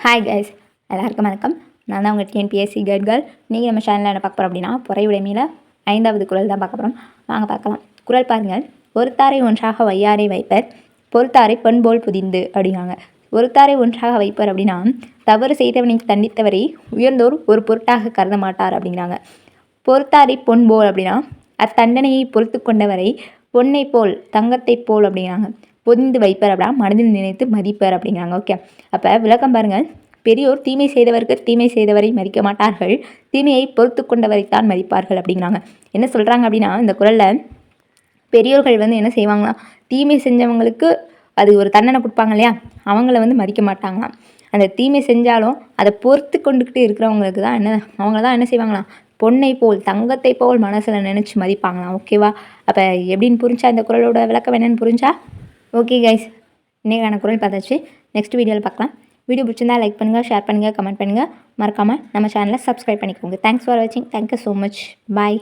Hi guys, எல்லாருக்கும் வணக்கம். நான் தான் உங்கள் டிஎன்பிஎஸ்சி கைட் கேர்ள். நீங்கள் நம்ம சேனலில் என்ன பார்க்க போகிறோம் அப்படின்னா, பொறையுடைமையில் 5வது குறள் தான் பார்க்க போகிறோம். வாங்க பார்க்கலாம். குறள் பாருங்கள். ஒருத்தாரை ஒன்றாக வையாரை வைப்பர், பொறுத்தாரை பொன்போல் புதிந்து அப்படிங்காங்க. ஒருத்தாரை ஒன்றாக வைப்பர் அப்படின்னா, தவறு செய்தவனை தண்டித்தவரை உயர்ந்தோர் ஒரு பொருட்டாக கருத மாட்டார் அப்படிங்கிறாங்க. பொறுத்தாரை பொன்போல் அப்படின்னா, அத்தண்டனையை பொறுத்து கொண்டவரை பொன்னை போல் தங்கத்தை போல் அப்படிங்கிறாங்க. பொதிந்து வைப்பர் அப்படின்னா மனதில் நினைத்து மதிப்பர் அப்படிங்கிறாங்க. ஓகே, அப்போ விளக்கம் பாருங்கள். பெரியோர் தீமை செய்தவருக்கு தீமை செய்தவரை மதிக்க மாட்டார்கள், தீமையை பொறுத்து கொண்டவரைத்தான் மதிப்பார்கள் அப்படிங்கிறாங்க. என்ன சொல்கிறாங்க அப்படின்னா, இந்த குறளில் பெரியோர்கள் என்ன செய்வாங்களாம், தீமை செஞ்சவங்களுக்கு அது ஒரு தண்டனை கொடுப்பாங்க இல்லையா, அவங்கள மதிக்க மாட்டாங்களாம். அந்த தீமை செஞ்சாலும் அதை பொறுத்து கொண்டுக்கிட்டு இருக்கிறவங்களுக்கு தான் அவங்க தான் என்ன செய்வாங்களாம், பொன்னை போல் தங்கத்தை போல் மனசில் நினச்சி மதிப்பாங்களாம். ஓகேவா? அப்போ எப்படின்னு புரிஞ்சா, இந்த குறளோட விளக்கம் என்னென்னு புரிஞ்சா? ஓகே கைஸ், இன்றைக்கான குறள் பார்த்தாச்சு. நெக்ஸ்ட் வீடியோவில் பார்க்கலாம். வீடியோ பிடிச்சிருந்தால் லைக் பண்ணுங்கள், ஷேர் பண்ணுங்கள், கமெண்ட் பண்ணுங்கள். மறக்காமல் நம்ம சேனலை சப்ஸ்கிரைப் பண்ணிக்கோங்க. தேங்க்ஸ் ஃபார் வாட்சிங். Thank you so much. பாய்.